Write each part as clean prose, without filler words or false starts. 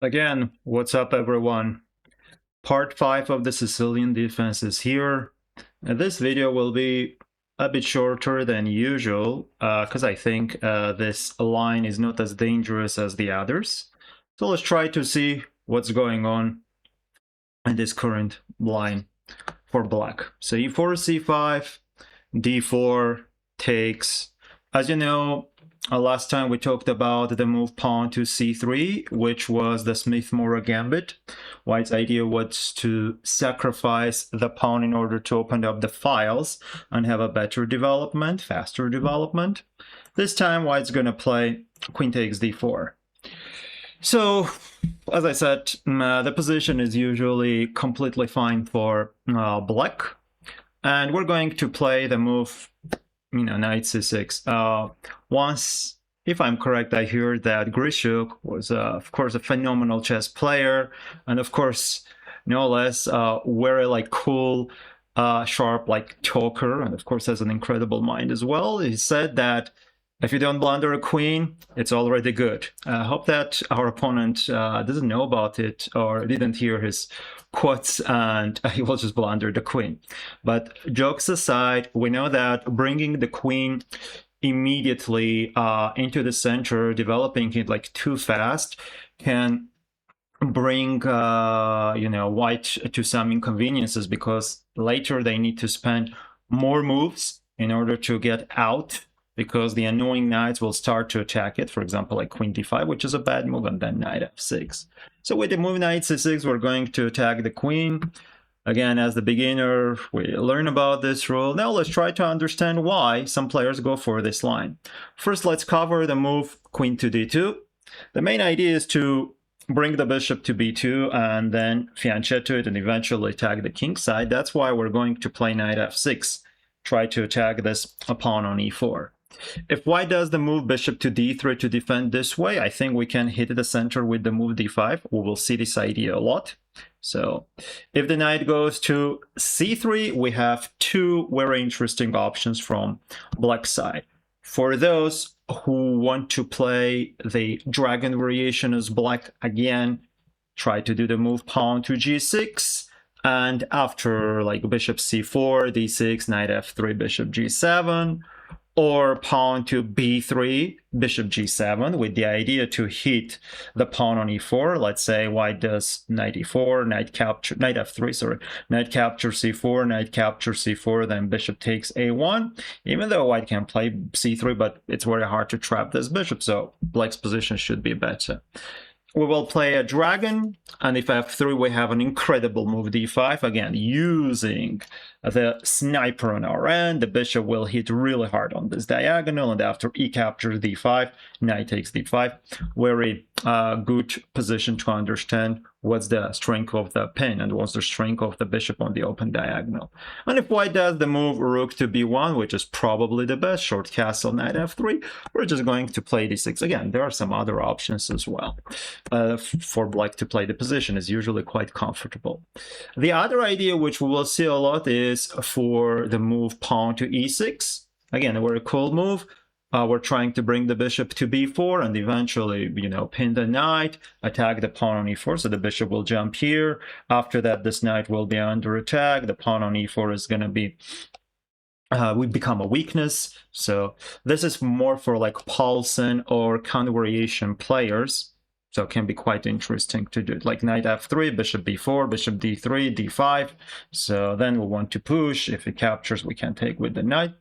Again, what's up everyone? Part 5 of the Sicilian Defense is here. This video will be a bit shorter than usual because I think this line is not as dangerous as the others. So let's try to see what's going on in this current line for black. So e4, c5, d4 takes. As you know, last time we talked about the move pawn to c3, which was the Smith-Morra gambit. White's idea was to sacrifice the pawn in order to open up the files and have a better development, faster development. This time, White's going to play queen takes d4. So, as I said, the position is usually completely fine for black. And we're going to play the move, knight c6. Once, if I'm correct, I hear that Grishuk was, of course, a phenomenal chess player. And of course, no less, very cool, sharp, talker. And of course, has an incredible mind as well. He said that if you don't blunder a queen, it's already good. I hope that our opponent doesn't know about it or didn't hear his quotes and he will just blunder the queen. But jokes aside, we know that bringing the queen immediately into the center, developing it too fast, can bring white to some inconveniences because later they need to spend more moves in order to get out, because the annoying knights will start to attack it, for example, like queen d5, which is a bad move, and then knight f6. So with the move knight c6, we're going to attack the queen. Again, as the beginner, we learn about this rule. Now let's try to understand why some players go for this line. First, let's cover the move queen to d2. The main idea is to bring the bishop to b2 and then fianchetto it and eventually attack the king side. That's why we're going to play knight f6, try to attack this pawn on e4. If white does the move bishop to d3 to defend this way, I think we can hit the center with the move d5. We will see this idea a lot. So if the knight goes to c3, we have two very interesting options from black side. For those who want to play the dragon variation as black, again, try to do the move pawn to g6. And after bishop c4, d6, knight f3, bishop g7, or pawn to b3, bishop g7, with the idea to hit the pawn on e4. Let's say white does knight e4, knight f3, sorry, knight capture c4, knight capture c4, then bishop takes a1. Even though white can play c3, but it's very hard to trap this bishop, so black's position should be better. We will play a dragon, and if f3, we have an incredible move d5. Again, using the sniper on our end, the bishop will hit really hard on this diagonal, and after e captures d5, knight takes d5. Very good position to understand what's the strength of the pin and what's the strength of the bishop on the open diagonal. And if white does the move rook to b1, which is probably the best, short castle, knight f3, we're just going to play d6. Again, there are some other options as well. For black to play the position is usually quite comfortable. The other idea, which we will see a lot, is for the move pawn to e6. Again, a very cool move. We're trying to bring the bishop to b4 and eventually, pin the knight, attack the pawn on e4. So the bishop will jump here. After that, this knight will be under attack. The pawn on e4 is going to be we become a weakness. So this is more for Paulsen or counter variation players. So it can be quite interesting to do it. Like knight f3, bishop b4, bishop d3, d5. So then we want to push. If it captures, we can take with the knight.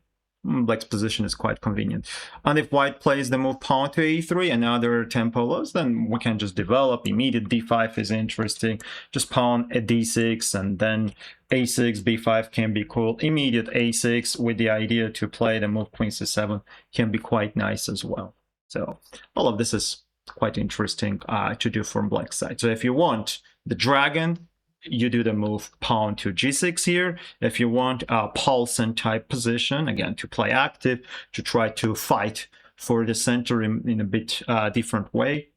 Black's position is quite convenient. And if white plays the move pawn to e3, another tempo loss, then we can just develop. Immediate d5 is interesting. Just pawn at d6, and then a6, b5 can be cool. Immediate a6 with the idea to play the move queen c7 can be quite nice as well. So all of this is quite interesting to do from black side. So if you want the dragon, you do the move pawn to g6 here. If you want a Paulsen type position, again, to play active, to try to fight for the center in a bit different way,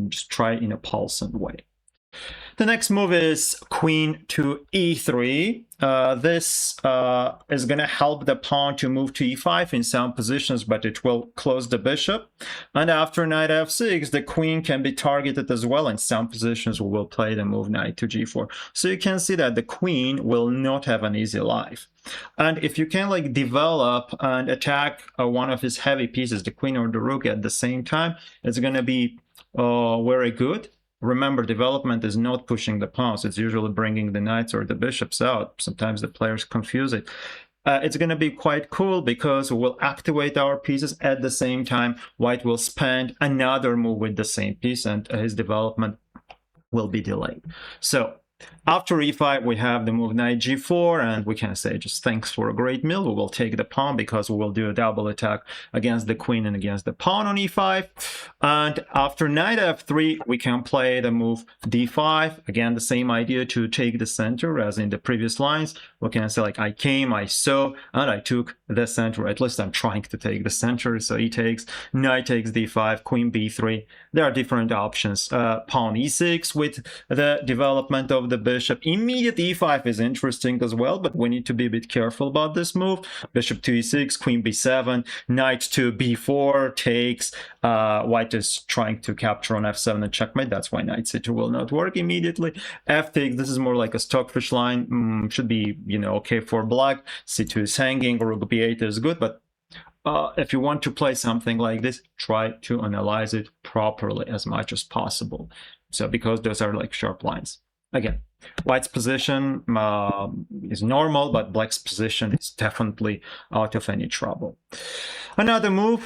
just try in a Paulsen way. The next move is queen to e3. This is going to help the pawn to move to e5 in some positions, but it will close the bishop. And after knight f6, the queen can be targeted as well. In some positions, we will play the move knight to g4. So you can see that the queen will not have an easy life. And if you can like develop and attack one of his heavy pieces, the queen or the rook at the same time, it's going to be very good. Remember, development is not pushing the pawns. It's usually bringing the knights or the bishops out. Sometimes the players confuse it. It's going to be quite cool because we'll activate our pieces at the same time. White will spend another move with the same piece, and his development will be delayed. So after e5, we have the move knight g4, and we can say just thanks for a great meal. We will take the pawn because we will do a double attack against the queen and against the pawn on e5. And after knight f3, we can play the move d5. Again, the same idea to take the center as in the previous lines. We can say like I came, I saw, and I took the center. At least I'm trying to take the center. So he takes, knight takes d5, queen b3. There are different options. Pawn e6 with the development of the bishop. Immediate e5 is interesting as well, but we need to be a bit careful about this move. Bishop to e6, queen b7, knight to b4 takes. White is trying to capture on f7 and checkmate. That's why knight c2 will not work immediately. F takes, this is more like a stockfish line. Should be, okay for black. c2 is hanging, rook b8 is good, but if you want to play something like this, try to analyze it properly as much as possible. So because those are like sharp lines. Again, white's position is normal, but black's position is definitely out of any trouble. Another move,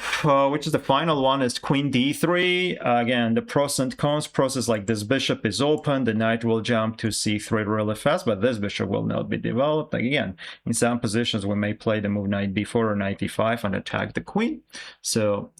which is the final one, is queen d3. Again, the pros and cons. Pros is like this bishop is open, the knight will jump to c3 really fast, but this bishop will not be developed. Again, in some positions, we may play the move knight b4 or knight e5 and attack the queen. So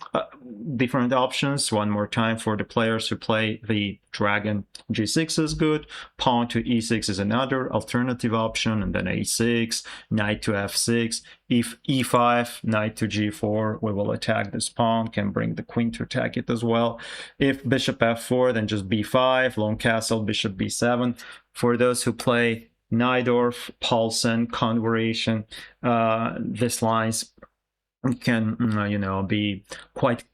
different options. One more time for the players who play the dragon. G6 is good. Pawn to e6 is another alternative option, and then a6, knight to f6. If e5, knight to g4, we will attack this pawn, can bring the queen to attack it as well. If bishop f4, then just b5, long castle, bishop b7. For those who play Najdorf, Paulsen, Conversation, these lines can, be quite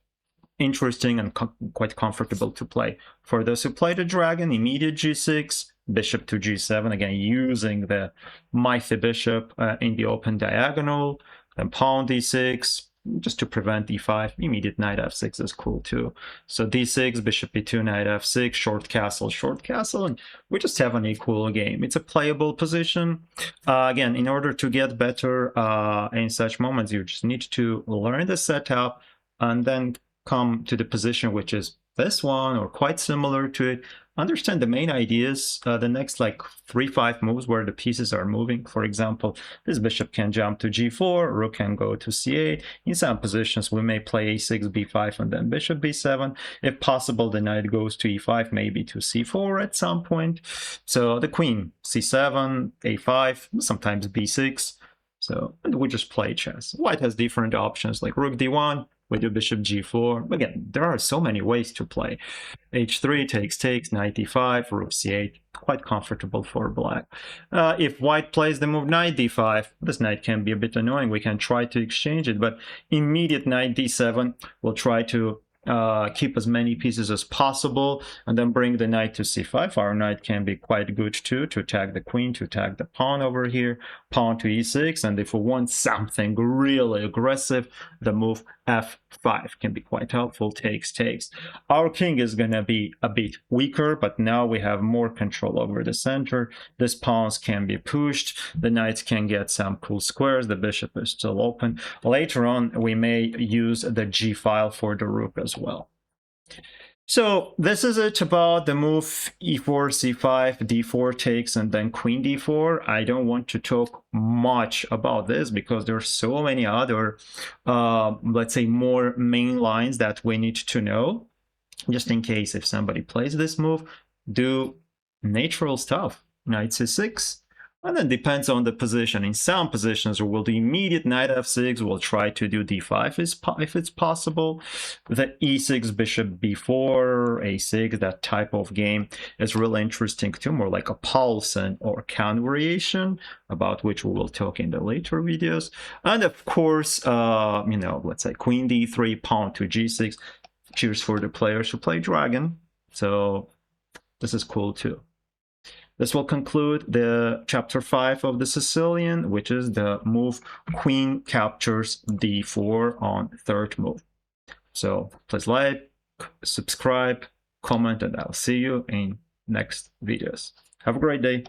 interesting and quite comfortable to play. For those who play the dragon, immediate g6, bishop to g7, again using the mighty bishop in the open diagonal, then pawn d6 just to prevent e5. Immediate knight f6 is cool too. So d6, bishop e2, knight f6, short castle, and we just have an equal game. It's a playable position. Again, in order to get better in such moments, you just need to learn the setup and then come to the position which is this one or quite similar to it. Understand the main ideas, the next like 3-5 moves where the pieces are moving. For example, this bishop can jump to g4, rook can go to c8. In some positions, we may play a6, b5, and then bishop b7. If possible, the knight goes to e5, maybe to c4 at some point. So the queen, c7, a5, sometimes b6. So we just play chess. White has different options like rook d1, we do bishop g4. Again, there are so many ways to play. h3 takes, knight e5, rook c8, quite comfortable for black. If white plays the move knight d5, this knight can be a bit annoying. We can try to exchange it, but immediate knight d7 will try to keep as many pieces as possible and then bring the knight to c5. Our knight can be quite good too, to attack the queen, to attack the pawn over here, pawn to e6, and if we want something really aggressive, the move f5 can be quite helpful. Takes. Our king is going to be a bit weaker, but now we have more control over the center. These pawns can be pushed, the knights can get some cool squares, the bishop is still open. Later on, we may use the g file for the rook as well. So this is it about the move e4, c5, d4 takes, and then queen d4. I don't want to talk much about this because there are so many other, let's say, more main lines that we need to know. Just in case if somebody plays this move, do natural stuff. Knight c6, And then depends on the position. In some positions, we'll do immediate knight f6. We'll try to do d5 if it's possible. The e6, bishop b4, a6, that type of game is really interesting too, more like a Paulsen or Count variation, about which we will talk in the later videos. And of course, let's say queen d3, pawn to g6. Cheers for the players who play dragon. So this is cool too. This will conclude the chapter 5 of the Sicilian, which is the move queen captures d4 on third move. So please like, subscribe, comment, and I'll see you in next videos. Have a great day.